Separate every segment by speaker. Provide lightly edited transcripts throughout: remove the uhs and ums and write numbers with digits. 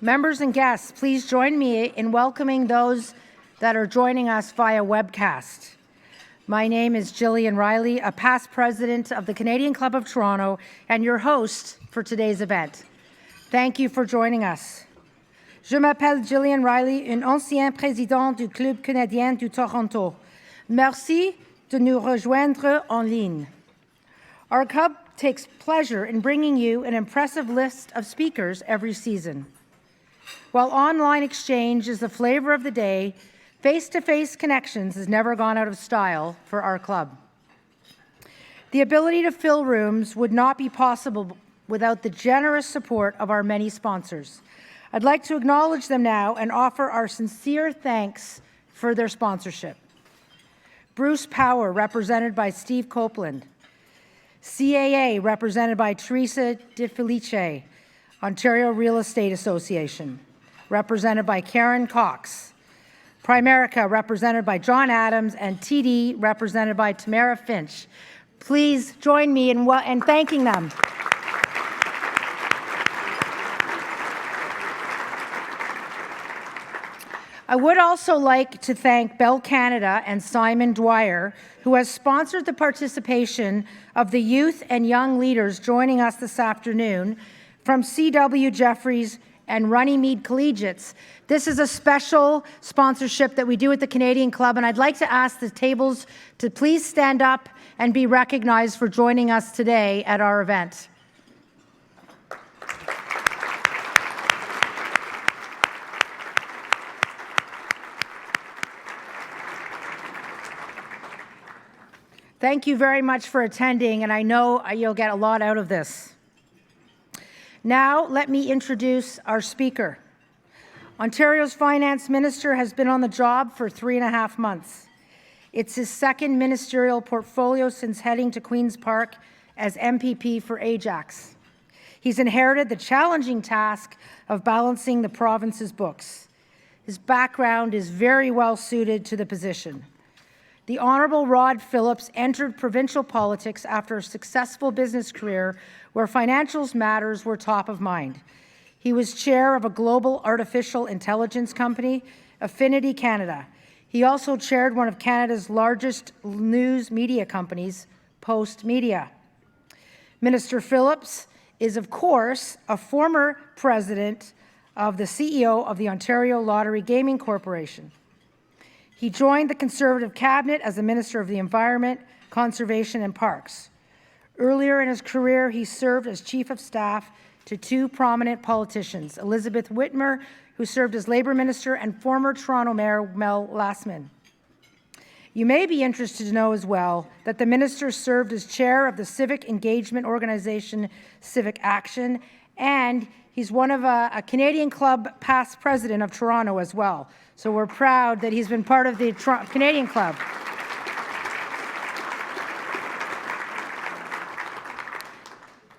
Speaker 1: Members and guests, please join me in welcoming those that are joining us via webcast. My name is Gillian Riley, a past president of the Canadian Club of Toronto and your host for today's event. Thank you for joining us. Je m'appelle Gillian Riley, une ancienne présidente du Club canadien du Toronto. Merci de nous rejoindre en ligne. Our club takes pleasure in bringing you an impressive list of speakers every season. While online exchange is the flavor of the day, face-to-face connections has never gone out of style for our club. The ability to fill rooms would not be possible without the generous support of our many sponsors. I'd like to acknowledge them now and offer our sincere thanks for their sponsorship. Bruce Power, represented by Steve Copeland. CAA, represented by Teresa De Felice. Ontario Real Estate Association, represented by Karen Cox. Primerica, represented by John Adams, and TD, represented by Tamara Finch. Please join me in thanking them. I would also like to thank Bell Canada and Simon Dwyer, who has sponsored the participation of the youth and young leaders joining us this afternoon from C.W. Jeffries and Runnymede Collegiates. This is a special sponsorship that we do at the Canadian Club, and I'd like to ask the tables to please stand up and be recognized for joining us today at our event. Thank you very much for attending, and I know you'll get a lot out of this. Now, let me introduce our speaker. Ontario's Finance Minister has been on the job for 3.5 months. It's his second ministerial portfolio since heading to Queen's Park as MPP for Ajax. He's inherited the challenging task of balancing the province's books. His background is very well suited to the position. The Honourable Rod Phillips entered provincial politics after a successful business career where financial matters were top of mind. He was chair of a global artificial intelligence company, Affinity Canada. He also chaired one of Canada's largest news media companies, Post Media. Minister Phillips is, of course, a former president of the CEO of the Ontario Lottery Gaming Corporation. He joined the Conservative cabinet as the Minister of the Environment, Conservation and Parks. Earlier in his career, he served as Chief of Staff to two prominent politicians, Elizabeth Whitmer, who served as Labour Minister, and former Toronto Mayor Mel Lastman. You may be interested to know as well that the minister served as chair of the civic engagement organization Civic Action, and he's one of a Canadian Club past president of Toronto as well. So we're proud that he's been part of the Canadian Club.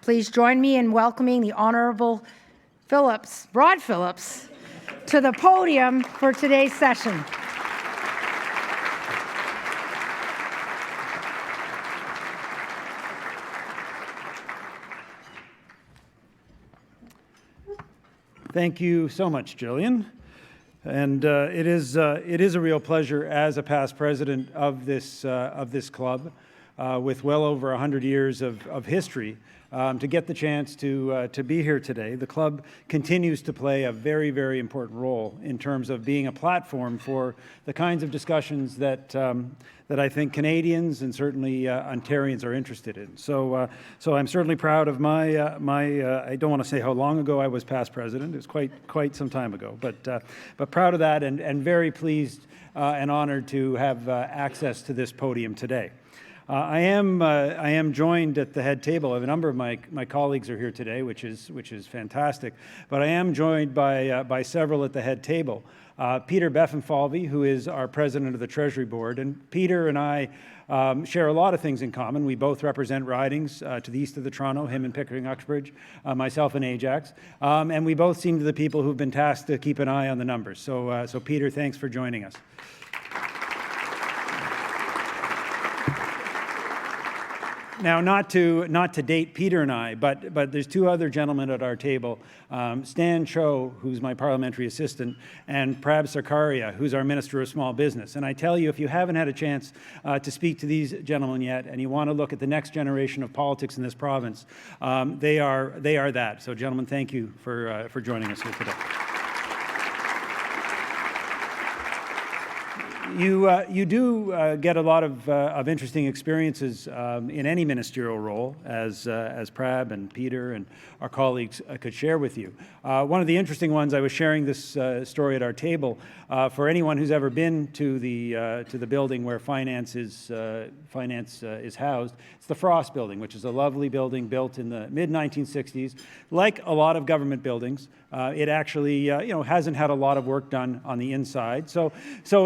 Speaker 1: Please join me in welcoming the Honourable Phillips, Rod Phillips, to the podium for today's session.
Speaker 2: Thank you so much, Gillian. And it is a real pleasure as a past president of this club, with well over 100 years of history, to get the chance to be here today. The club continues to play a very, very important role in terms of being a platform for the kinds of discussions that I think Canadians and certainly Ontarians are interested in. So I'm certainly proud of my I don't want to say how long ago I was past president. It was quite some time ago, but proud of that and very pleased and honored to have access to this podium today. I am joined at the head table. A number of my colleagues are here today, which is fantastic. But I am joined by several at the head table. Peter Beffenfalvy, who is our president of the Treasury Board, and Peter and I share a lot of things in common. We both represent ridings to the east of the Toronto, him in Pickering-Uxbridge, myself in Ajax, and we both seem to the people who've been tasked to keep an eye on the numbers. So Peter, thanks for joining us. Now, not to date Peter and I, but there's two other gentlemen at our table, Stan Cho, who's my parliamentary assistant, and Prab Sarkaria, who's our Minister of Small Business. And I tell you, if you haven't had a chance to speak to these gentlemen yet, and you want to look at the next generation of politics in this province, they are that. So, gentlemen, thank you for joining us here today. You do get a lot of interesting experiences in any ministerial role, as Prab and Peter and our colleagues could share with you. One of the interesting ones, I was sharing this story at our table, for anyone who's ever been to the building where finance is housed. It's the Frost Building, which is a lovely building built in the mid-1960s. Like a lot of government buildings, it actually hasn't had a lot of work done on the inside. So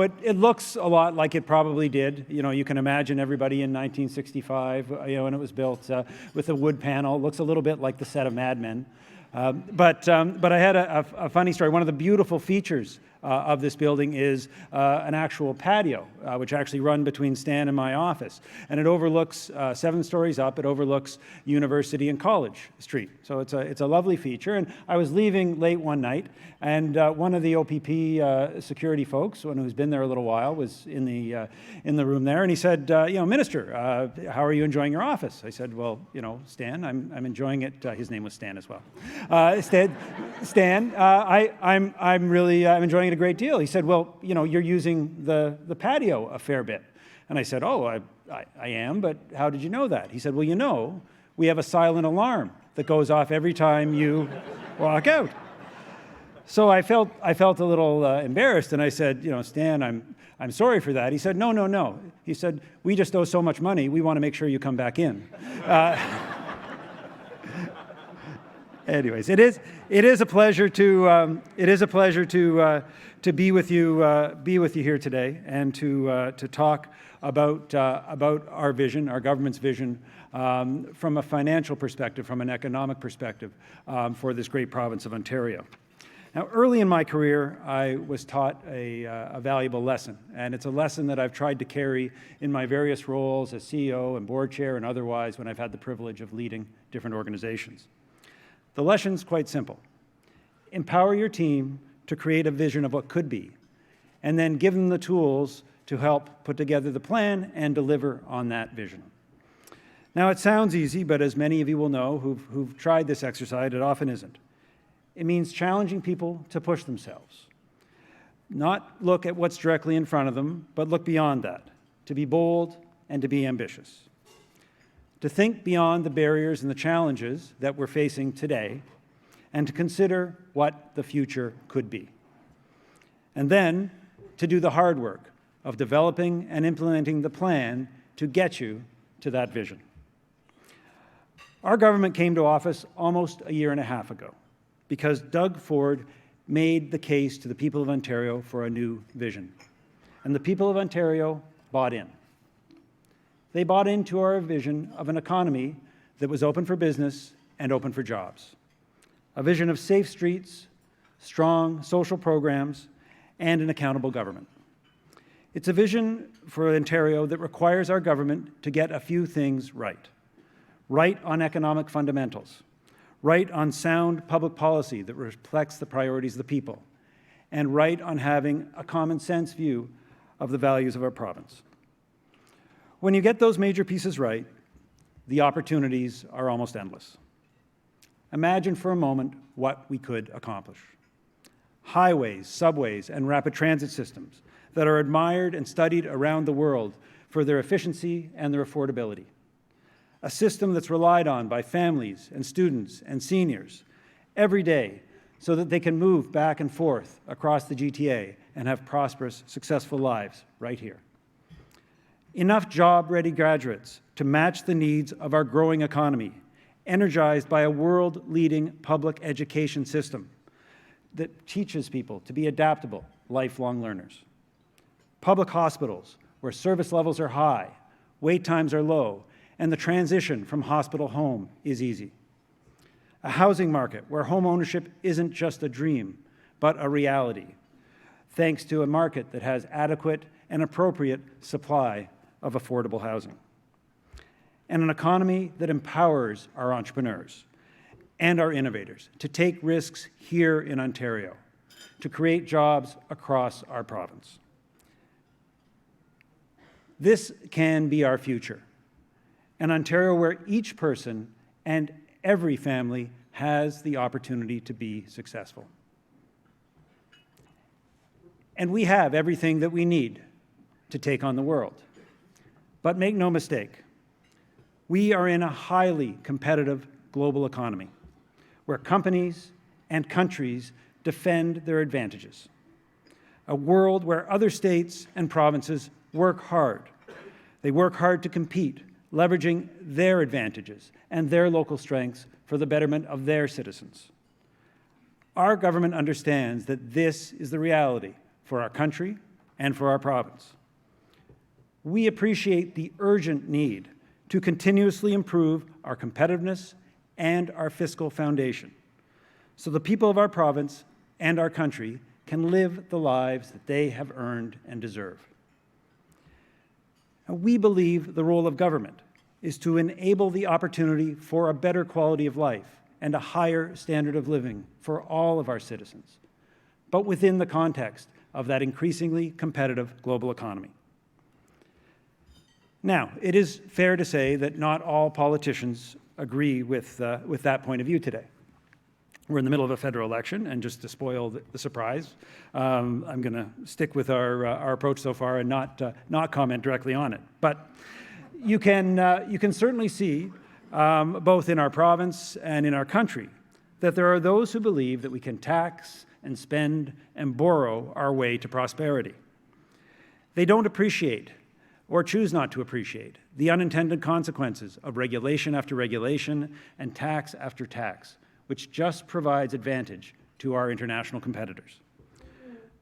Speaker 2: it looks a lot like it probably did. You can imagine everybody in 1965, when it was built with a wood panel. It looks a little bit like the set of Mad Men. But I had a funny story. One of the beautiful features of this building is an actual patio, which actually run between Stan and my office. And it overlooks, 7 stories up, it overlooks University and College Street. So it's a lovely feature. And I was leaving late one night, and one of the OPP security folks, one who's been there a little while, was in the room there, and he said, Minister, how are you enjoying your office? I said, well, Stan, I'm enjoying it. His name was Stan as well. Stan, I'm enjoying it a great deal. He said, well, you're using the patio a fair bit. And I said, oh, I am, but how did you know that? He said, well, we have a silent alarm that goes off every time you walk out. So I felt a little embarrassed, and I said, Stan, I'm sorry for that. He said, no. He said, we just owe so much money, we want to make sure you come back in. Anyways, it is a pleasure to be with you here today, and to talk about our vision, our government's vision, from a financial perspective, from an economic perspective, for this great province of Ontario. Now, early in my career, I was taught a valuable lesson, and it's a lesson that I've tried to carry in my various roles as CEO and board chair and otherwise when I've had the privilege of leading different organizations. The lesson's quite simple. Empower your team to create a vision of what could be, and then give them the tools to help put together the plan and deliver on that vision. Now, it sounds easy, but as many of you will know who've tried this exercise, it often isn't. It means challenging people to push themselves. Not look at what's directly in front of them, but look beyond that, to be bold and to be ambitious. To think beyond the barriers and the challenges that we're facing today, and to consider what the future could be. And then to do the hard work of developing and implementing the plan to get you to that vision. Our government came to office almost a year and a half ago, because Doug Ford made the case to the people of Ontario for a new vision. And the people of Ontario bought in. They bought into our vision of an economy that was open for business and open for jobs. A vision of safe streets, strong social programs, and an accountable government. It's a vision for Ontario that requires our government to get a few things right. Right on economic fundamentals. Right on sound public policy that reflects the priorities of the people, and right on having a common sense view of the values of our province. When you get those major pieces right, the opportunities are almost endless. Imagine for a moment what we could accomplish. Highways, subways, and rapid transit systems that are admired and studied around the world for their efficiency and their affordability. A system that's relied on by families and students and seniors every day so that they can move back and forth across the GTA and have prosperous, successful lives right here. Enough job-ready graduates to match the needs of our growing economy, energized by a world-leading public education system that teaches people to be adaptable, lifelong learners. Public hospitals where service levels are high, wait times are low, and the transition from hospital home is easy. A housing market where home ownership isn't just a dream, but a reality, thanks to a market that has adequate and appropriate supply of affordable housing. and an economy that empowers our entrepreneurs and our innovators to take risks here in Ontario, to create jobs across our province. This can be our future, an Ontario where each person and every family has the opportunity to be successful. And we have everything that we need to take on the world. But make no mistake, we are in a highly competitive global economy where companies and countries defend their advantages. A world where other states and provinces work hard. They work hard to compete, leveraging their advantages and their local strengths for the betterment of their citizens. Our government understands that this is the reality for our country and for our province. We appreciate the urgent need to continuously improve our competitiveness and our fiscal foundation, so the people of our province and our country can live the lives that they have earned and deserve. Now, we believe the role of government is to enable the opportunity for a better quality of life and a higher standard of living for all of our citizens, but within the context of that increasingly competitive global economy. Now, it is fair to say that not all politicians agree with that point of view today. We're in the middle of a federal election, and just to spoil the surprise, I'm going to stick with our approach so far and not comment directly on it. But you can certainly see, both in our province and in our country, that there are those who believe that we can tax and spend and borrow our way to prosperity. They don't appreciate, or choose not to appreciate, the unintended consequences of regulation after regulation and tax after tax, which just provides advantage to our international competitors.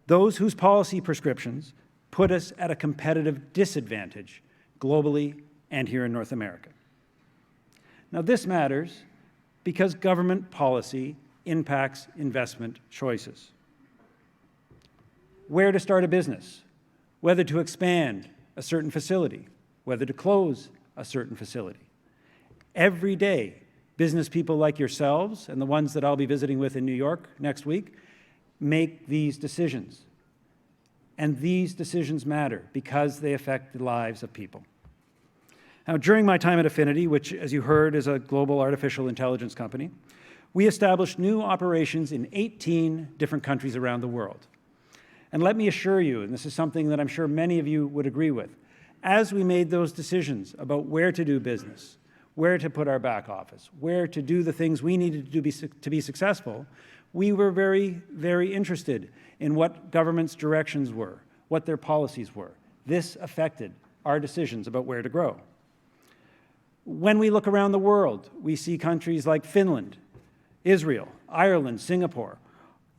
Speaker 2: Those whose policy prescriptions put us at a competitive disadvantage globally and here in North America. Now, this matters because government policy impacts investment choices. Where to start a business, whether to expand a certain facility, whether to close a certain facility. Every day, business people like yourselves and the ones that I'll be visiting with in New York next week make these decisions. And these decisions matter because they affect the lives of people. Now, during my time at Affinity, which, as you heard, is a global artificial intelligence company, we established new operations in 18 different countries around the world. And let me assure you, and this is something that I'm sure many of you would agree with, as we made those decisions about where to do business, where to put our back office, where to do the things we needed to do to be successful, we were very, very interested in what government's directions were, what their policies were. This affected our decisions about where to grow. When we look around the world, we see countries like Finland, Israel, Ireland, Singapore,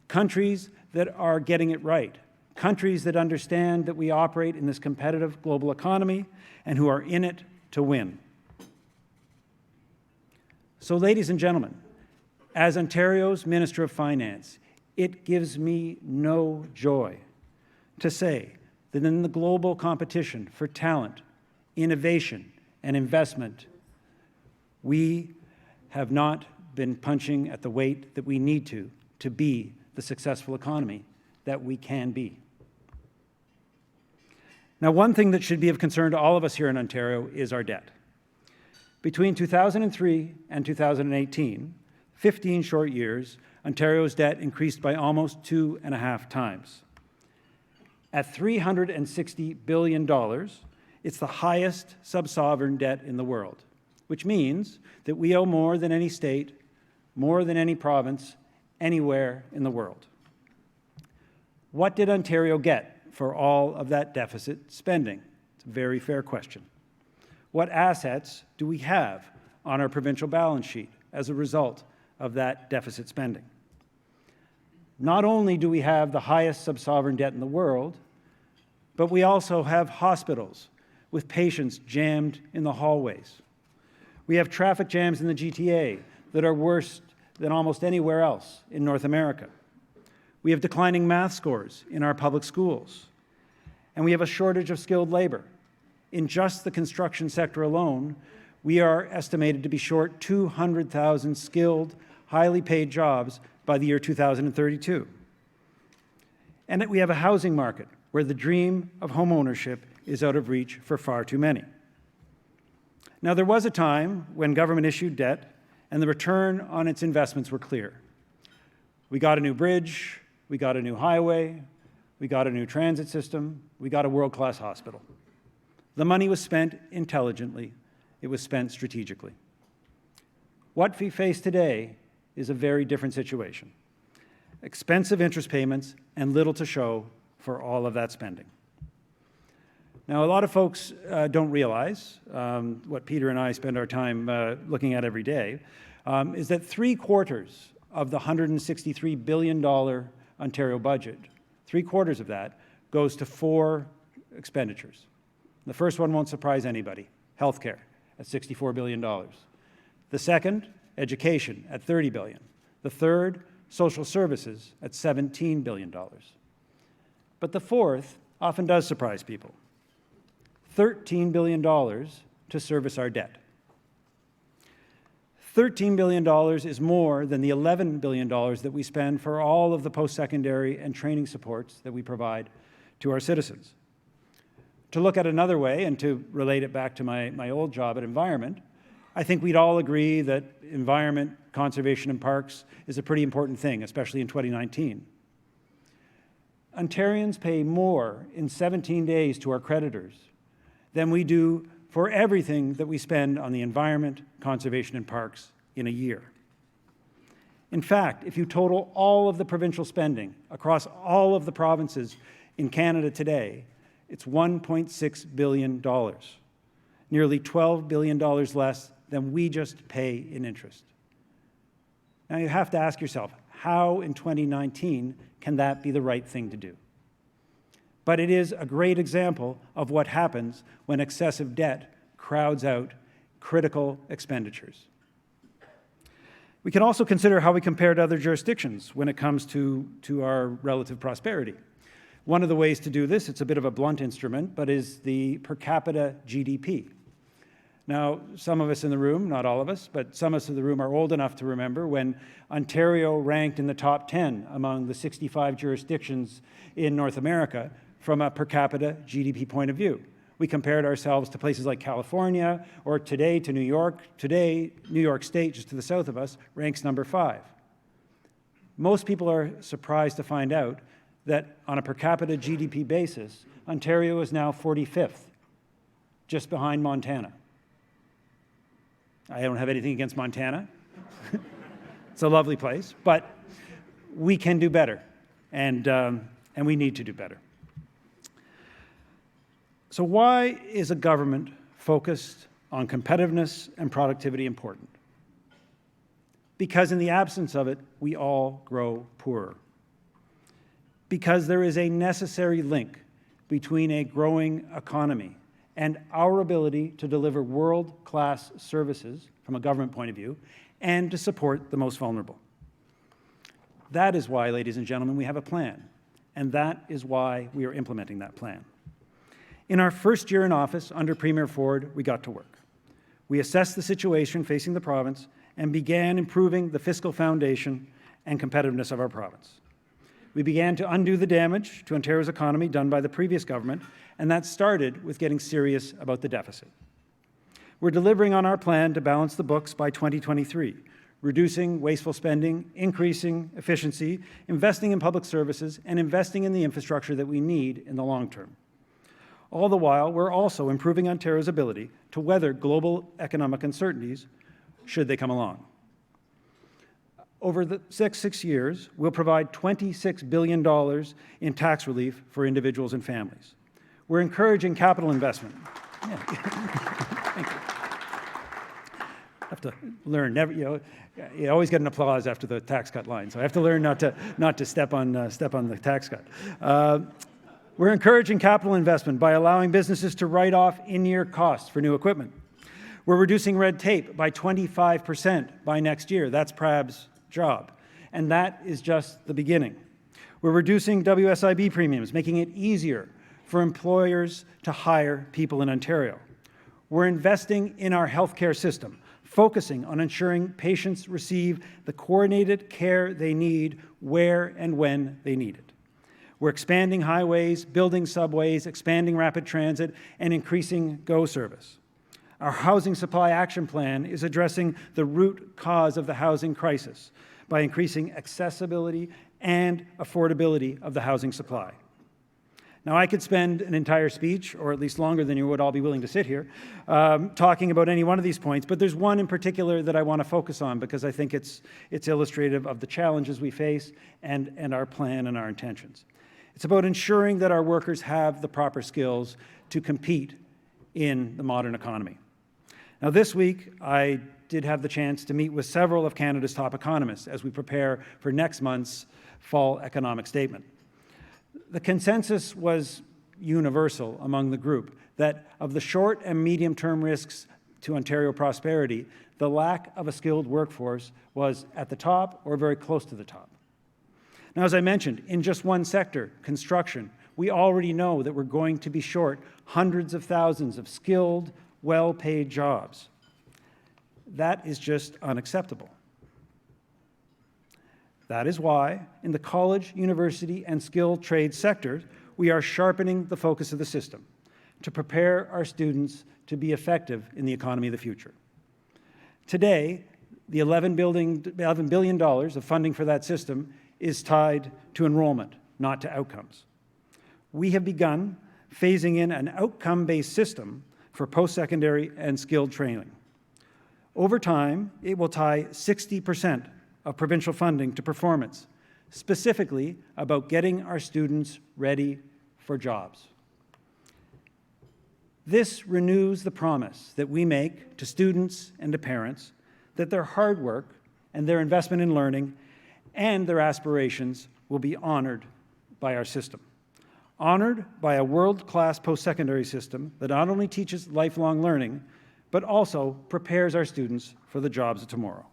Speaker 2: countries that are getting it right, countries that understand that we operate in this competitive global economy and who are in it to win. So, ladies and gentlemen, as Ontario's Minister of Finance, it gives me no joy to say that in the global competition for talent, innovation, and investment, we have not been punching at the weight that we need to be the successful economy that we can be. Now, one thing that should be of concern to all of us here in Ontario is our debt. Between 2003 and 2018, 15 short years, Ontario's debt increased by almost 2.5 times. At $360 billion, it's the highest sub-sovereign debt in the world, which means that we owe more than any state, more than any province, anywhere in the world. What did Ontario get for all of that deficit spending? It's a very fair question. What assets do we have on our provincial balance sheet as a result of that deficit spending? Not only do we have the highest sub-sovereign debt in the world, but we also have hospitals with patients jammed in the hallways. We have traffic jams in the GTA that are worse than almost anywhere else in North America. We have declining math scores in our public schools. And we have a shortage of skilled labor. In just the construction sector alone, we are estimated to be short 200,000 skilled, highly paid jobs by the year 2032. And that we have a housing market where the dream of home ownership is out of reach for far too many. Now, there was a time when government issued debt and the return on its investments were clear. We got a new bridge, we got a new highway, we got a new transit system, we got a world-class hospital. The money was spent intelligently, it was spent strategically. What we face today is a very different situation. Expensive interest payments and little to show for all of that spending. Now, a lot of folks don't realize what Peter and I spend our time looking at every day, is that 3/4 of the $163 billion Ontario budget, 3/4 of that goes to 4 expenditures. The first one won't surprise anybody, healthcare at $64 billion. The second, education at $30 billion. The third, social services at $17 billion. But the fourth often does surprise people. $13 billion to service our debt. $13 billion is more than the $11 billion that we spend for all of the post-secondary and training supports that we provide to our citizens. To look at another way, and to relate it back to my old job at Environment, I think we'd all agree that environment, conservation, and parks is a pretty important thing, especially in 2019. Ontarians pay more in 17 days to our creditors than we do for everything that we spend on the environment, conservation, and parks in a year. In fact, if you total all of the provincial spending across all of the provinces in Canada today, it's $1.6 billion, nearly $12 billion less than we just pay in interest. Now you have to ask yourself, how in 2019 can that be the right thing to do? But it is a great example of what happens when excessive debt crowds out critical expenditures. We can also consider how we compare to other jurisdictions when it comes to our relative prosperity. One of the ways to do this, it's a bit of a blunt instrument, but is the per capita GDP. Now, some of us in the room, not all of us, but some of us in the room are old enough to remember when Ontario ranked in the top 10 among the 65 jurisdictions in North America from a per capita GDP point of view. We compared ourselves to places like California, or today to New York. Today, New York State, just to the south of us, ranks number 5. Most people are surprised to find out that on a per capita GDP basis, Ontario is now 45th, just behind Montana. I don't have anything against Montana. It's a lovely place, but we can do better, and we need to do better. So why is a government focused on competitiveness and productivity important? Because in the absence of it, we all grow poorer. Because there is a necessary link between a growing economy and our ability to deliver world-class services from a government point of view and to support the most vulnerable. That is why, ladies and gentlemen, we have a plan, and that is why we are implementing that plan. In our first year in office under Premier Ford, we got to work. We assessed the situation facing the province and began improving the fiscal foundation and competitiveness of our province. We began to undo the damage to Ontario's economy done by the previous government, and that started with getting serious about the deficit. We're delivering on our plan to balance the books by 2023, reducing wasteful spending, increasing efficiency, investing in public services, and investing in the infrastructure that we need in the long term. All the while, we're also improving Ontario's ability to weather global economic uncertainties should they come along. Over the next 6 years, we'll provide $26 billion in tax relief for individuals and families. We're encouraging capital investment. Yeah. Thank you. I have to learn. You always get an applause after the tax cut line, so I have to learn not to step on the tax cut. We're encouraging capital investment by allowing businesses to write off in-year costs for new equipment. We're reducing red tape by 25% by next year. That's PRAB's job. And that is just the beginning. We're reducing WSIB premiums, making it easier for employers to hire people in Ontario. We're investing in our healthcare system, focusing on ensuring patients receive the coordinated care they need where and when they need it. We're expanding highways, building subways, expanding rapid transit, and increasing GO service. Our Housing Supply Action Plan is addressing the root cause of the housing crisis by increasing accessibility and affordability of the housing supply. Now, I could spend an entire speech, or at least longer than you would all be willing to sit here, talking about any one of these points, but there's one in particular that I want to focus on because I think it's illustrative of the challenges we face and our plan and our intentions. It's about ensuring that our workers have the proper skills to compete in the modern economy. Now, this week, I did have the chance to meet with several of Canada's top economists as we prepare for next month's fall economic statement. The consensus was universal among the group that of the short and medium-term risks to Ontario prosperity, the lack of a skilled workforce was at the top or very close to the top. Now, as I mentioned, in just one sector, construction, we already know that we're going to be short hundreds of thousands of skilled, well-paid jobs. That is just unacceptable. That is why, in the college, university, and skilled trade sectors, we are sharpening the focus of the system to prepare our students to be effective in the economy of the future. Today, the $11 billion of funding for that system is tied to enrollment, not to outcomes. We have begun phasing in an outcome-based system for post-secondary and skilled training. Over time, it will tie 60% of provincial funding to performance, specifically about getting our students ready for jobs. This renews the promise that we make to students and to parents that their hard work and their investment in learning and their aspirations will be honored by our system. Honored by a world-class post-secondary system that not only teaches lifelong learning, but also prepares our students for the jobs of tomorrow.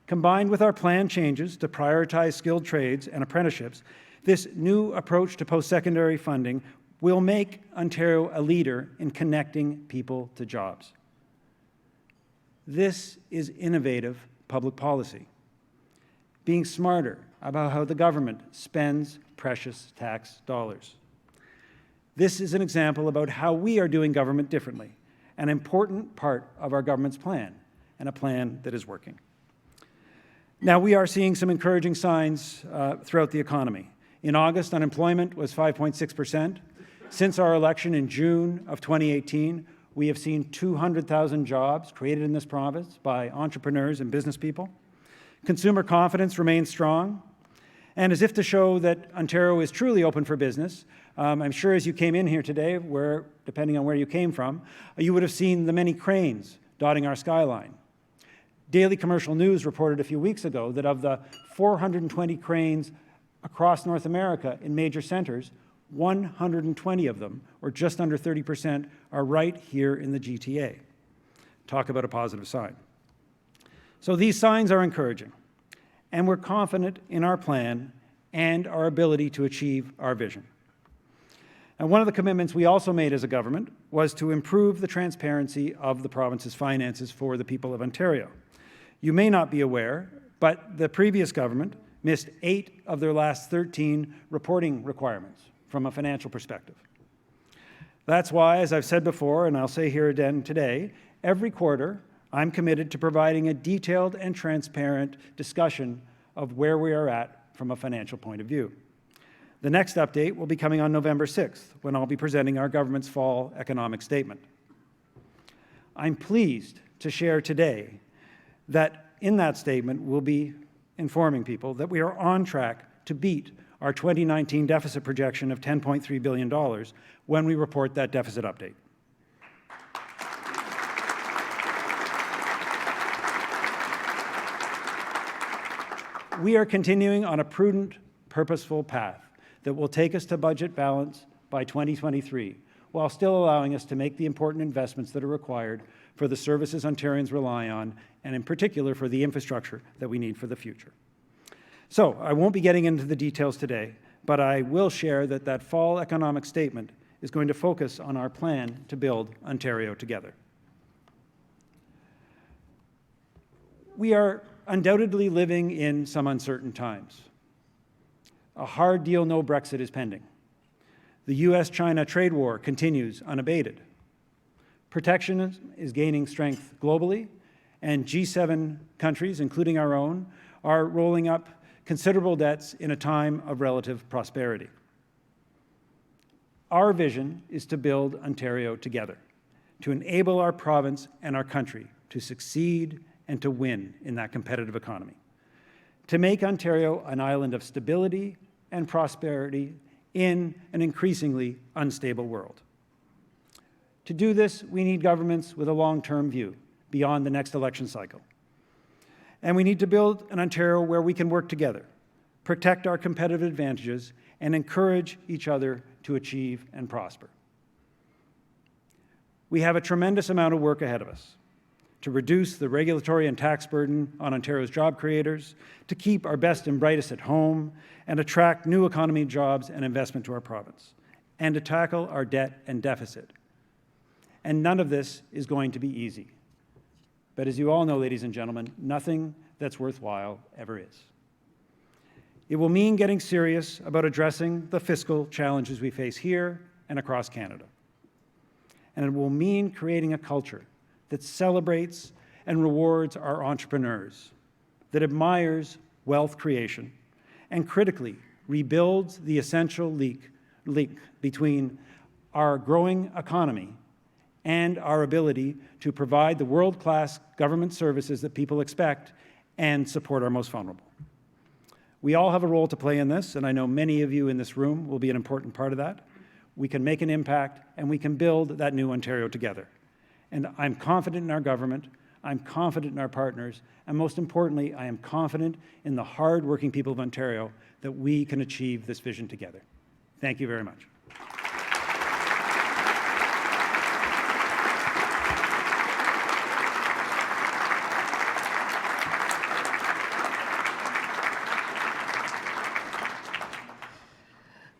Speaker 2: Combined with our planned changes to prioritize skilled trades and apprenticeships, this new approach to post-secondary funding will make Ontario a leader in connecting people to jobs. This is innovative public policy, being smarter about how the government spends precious tax dollars. This is an example about how we are doing government differently, an important part of our government's plan, and a plan that is working. Now, we are seeing some encouraging signs throughout the economy. In August, unemployment was 5.6%. Since our election in June of 2018, we have seen 200,000 jobs created in this province by entrepreneurs and business people. Consumer confidence remains strong. And as if to show that Ontario is truly open for business, I'm sure as you came in here today, where, depending on where you came from, you would have seen the many cranes dotting our skyline. Daily Commercial News reported a few weeks ago that of the 420 cranes across North America in major centres, 120 of them, or just under 30%, are right here in the GTA. Talk about a positive sign. So these signs are encouraging, and we're confident in our plan and our ability to achieve our vision. And one of the commitments we also made as a government was to improve the transparency of the province's finances for the people of Ontario. You may not be aware, but the previous government missed 8 of their last 13 reporting requirements from a financial perspective. That's why, as I've said before, and I'll say here again today, every quarter I'm committed to providing a detailed and transparent discussion of where we are at from a financial point of view. The next update will be coming on November 6th, when I'll be presenting our government's fall economic statement. I'm pleased to share today that in that statement we'll be informing people that we are on track to beat our 2019 deficit projection of $10.3 billion when we report that deficit update. We are continuing on a prudent, purposeful path that will take us to budget balance by 2023, while still allowing us to make the important investments that are required for the services Ontarians rely on, and in particular for the infrastructure that we need for the future. So I won't be getting into the details today, but I will share that that fall economic statement is going to focus on our plan to build Ontario together. We are undoubtedly living in some uncertain times. A hard deal, no Brexit, is pending. The US-China trade war continues unabated. Protectionism is gaining strength globally, and G7 countries, including our own, are rolling up considerable debts in a time of relative prosperity. Our vision is to build Ontario together, to enable our province and our country to succeed and to win in that competitive economy, to make Ontario an island of stability and prosperity in an increasingly unstable world. To do this, we need governments with a long-term view beyond the next election cycle. And we need to build an Ontario where we can work together, protect our competitive advantages, and encourage each other to achieve and prosper. We have a tremendous amount of work ahead of us to reduce the regulatory and tax burden on Ontario's job creators, to keep our best and brightest at home, and attract new economy jobs and investment to our province, and to tackle our debt and deficit. And none of this is going to be easy. But as you all know, ladies and gentlemen, nothing that's worthwhile ever is. It will mean getting serious about addressing the fiscal challenges we face here and across Canada. And it will mean creating a culture that celebrates and rewards our entrepreneurs, that admires wealth creation, and critically rebuilds the essential link between our growing economy and our ability to provide the world-class government services that people expect and support our most vulnerable. We all have a role to play in this, and I know many of you in this room will be an important part of that. We can make an impact, and we can build that new Ontario together. And I'm confident in our government, I'm confident in our partners, and most importantly, I am confident in the hard-working people of Ontario that we can achieve this vision together. Thank you very much.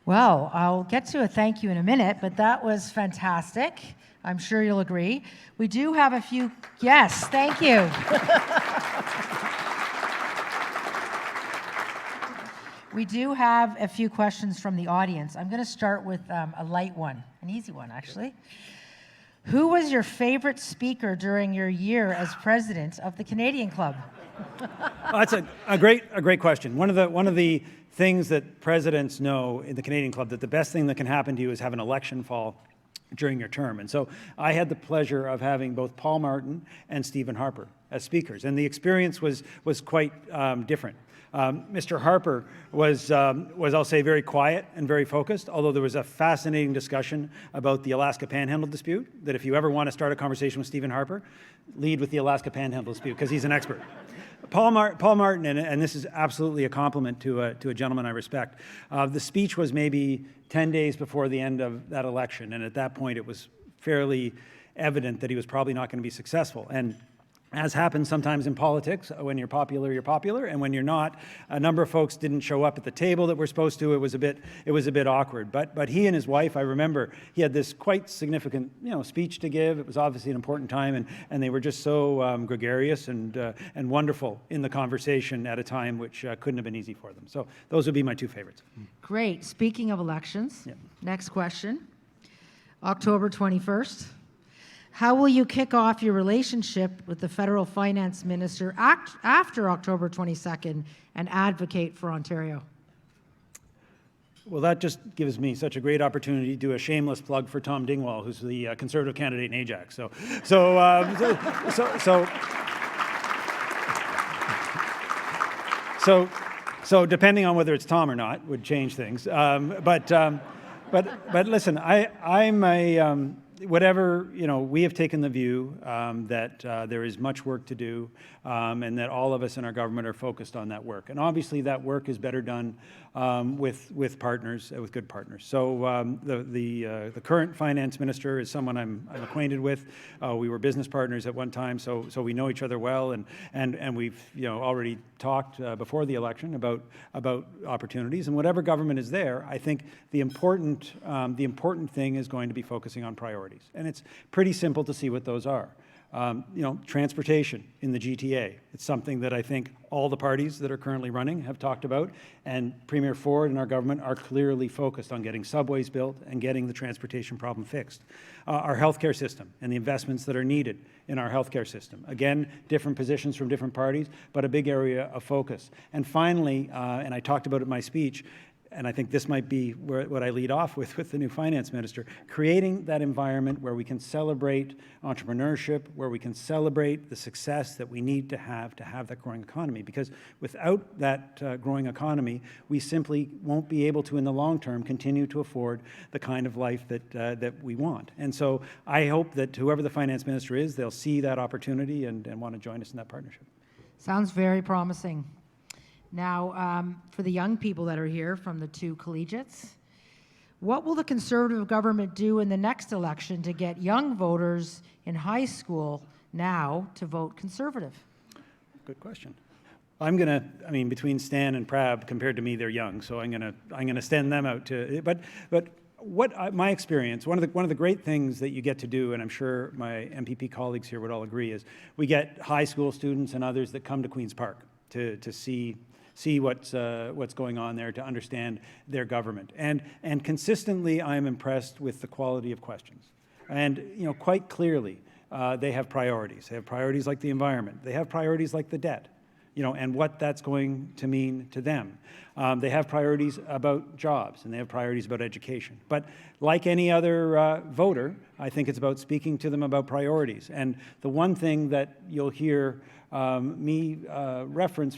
Speaker 1: Well, I'll get to a thank you in a minute, but that was fantastic. I'm sure you'll agree. We do have a few, yes, thank you. We do have a few questions from the audience. I'm going to start with a light one, an easy one, actually. Who was your favorite speaker during your year as president of the Canadian Club?
Speaker 2: Well, that's a great question. One of the things that presidents know in the Canadian Club, that the best thing that can happen to you is have an election fall during your term. And so I had the pleasure of having both Paul Martin and Stephen Harper as speakers, and the experience was quite different. Mr. Harper was, I'll say, very quiet and very focused, although there was a fascinating discussion about the Alaska Panhandle dispute, that if you ever want to start a conversation with Stephen Harper, lead with the Alaska Panhandle dispute, because he's an expert. Paul Martin, and this is absolutely a compliment to a gentleman I respect, the speech was maybe 10 days before the end of that election, and at that point it was fairly evident that he was probably not going to be successful. And as happens sometimes in politics, when you're popular, and when you're not, a number of folks didn't show up at the table that were supposed to. It was a bit awkward. But he and his wife, I remember, he had this quite significant, speech to give. It was obviously an important time, and they were just so gregarious and wonderful in the conversation at a time which couldn't have been easy for them. So those would be my two favorites.
Speaker 1: Great. Speaking of elections, Next question. October 21st. How will you kick off your relationship with the federal finance minister after October 22nd and advocate for Ontario?
Speaker 2: Well, that just gives me such a great opportunity to do a shameless plug for Tom Dingwall, who's the Conservative candidate in Ajax. So depending on whether it's Tom or not would change things. But listen, whatever, we have taken the view that there is much work to do, and that all of us in our government are focused on that work. And obviously that work is better done with partners, with good partners. So the current finance minister is someone I'm acquainted with. We were business partners at one time, so we know each other well, and we've already talked before the election about opportunities. And whatever government is there, I think the important thing is going to be focusing on priorities. And it's pretty simple to see what those are. Transportation in the GTA. It's something that I think all the parties that are currently running have talked about, and Premier Ford and our government are clearly focused on getting subways built and getting the transportation problem fixed. Our healthcare system and the investments that are needed in our healthcare system. Again, different positions from different parties, but a big area of focus. And finally, and I talked about it in my speech, and I think this might be what I lead off with the new finance minister, creating that environment where we can celebrate entrepreneurship, where we can celebrate the success that we need to have that growing economy. Because without that growing economy, we simply won't be able to, in the long term, continue to afford the kind of life that we want. And so I hope that whoever the finance minister is, they'll see that opportunity and want to join us in that partnership.
Speaker 1: Sounds very promising. Now, for the young people that are here from the two collegiates, what will the Conservative government do in the next election to get young voters in high school now to vote Conservative?
Speaker 2: Good question. Between Stan and Prab, compared to me, they're young, so I'm gonna send them out to. But my experience, one of the great things that you get to do, and I'm sure my MPP colleagues here would all agree, is we get high school students and others that come to Queen's Park to see what's going on there, to understand their government. And consistently, I'm impressed with the quality of questions. And quite clearly, they have priorities. They have priorities like the environment. They have priorities like the debt, and what that's going to mean to them. They have priorities about jobs, and they have priorities about education. But like any other voter, I think it's about speaking to them about priorities. And the one thing that you'll hear me reference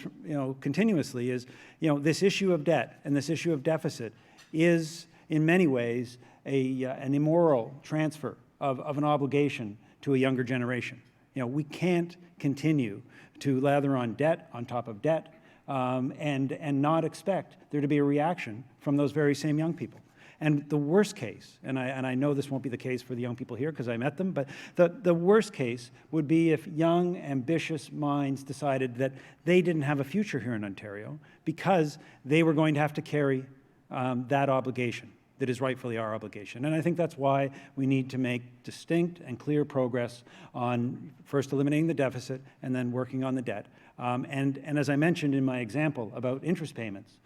Speaker 2: continuously is this issue of debt and this issue of deficit is in many ways an immoral transfer of an obligation to a younger generation. We can't continue to lather on debt on top of debt and not expect there to be a reaction from those very same young people. And the worst case, and I know this won't be the case for the young people here because I met them, but the worst case would be if young, ambitious minds decided that they didn't have a future here in Ontario because they were going to have to carry that obligation that is rightfully our obligation. And I think that's why we need to make distinct and clear progress on first eliminating the deficit and then working on the debt. And as I mentioned in my example about interest payments,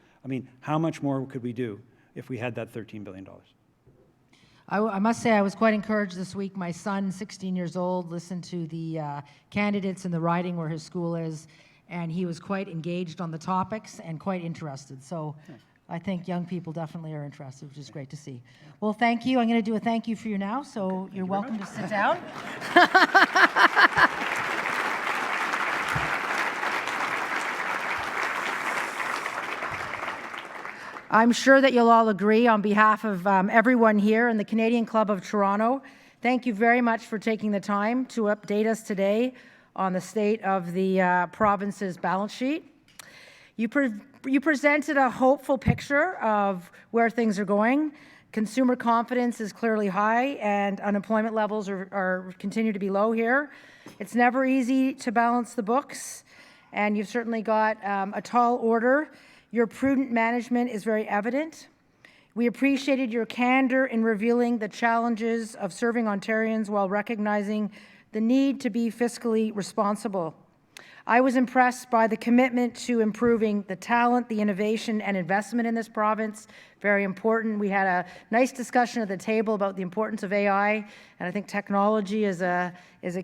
Speaker 2: how much more could we do if we had that $13 billion?
Speaker 1: I must say I was quite encouraged this week. My son, 16 years old, listened to the candidates in the riding where his school is, and he was quite engaged on the topics and quite interested. So I think young people definitely are interested, which is great to see. Well, thank you. I'm going to do a thank you for you now, so you're welcome to sit down. I'm sure that you'll all agree on behalf of everyone here in the Canadian Club of Toronto. Thank you very much for taking the time to update us today on the state of the province's balance sheet. You presented a hopeful picture of where things are going. Consumer confidence is clearly high, and unemployment levels continue to be low here. It's never easy to balance the books, and you've certainly got a tall order. Your prudent management is very evident. We appreciated your candor in revealing the challenges of serving Ontarians while recognizing the need to be fiscally responsible. I was impressed by the commitment to improving the talent, the innovation, and investment in this province. Very important. We had a nice discussion at the table about the importance of AI, and I think technology is a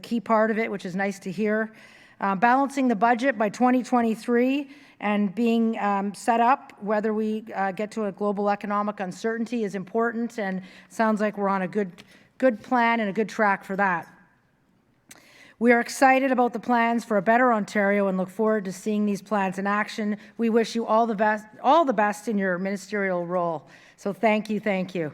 Speaker 1: key part of it, which is nice to hear. Balancing the budget by 2023 and being set up, whether we get to a global economic uncertainty, is important, and sounds like we're on a good plan and a good track for that. We are excited about the plans for a better Ontario and look forward to seeing these plans in action. We wish you all the best in your ministerial role. So thank you, thank you.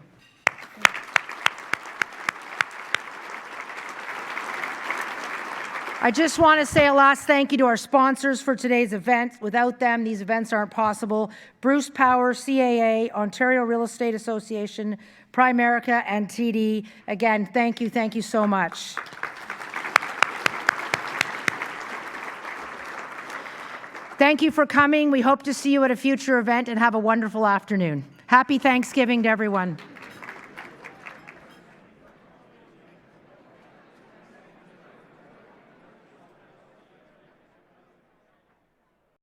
Speaker 1: I just want to say a last thank you to our sponsors for today's event. Without them, these events aren't possible. Bruce Power, CAA, Ontario Real Estate Association, Primerica, and TD. Again, thank you so much. Thank you for coming. We hope to see you at a future event, and have a wonderful afternoon. Happy Thanksgiving to everyone.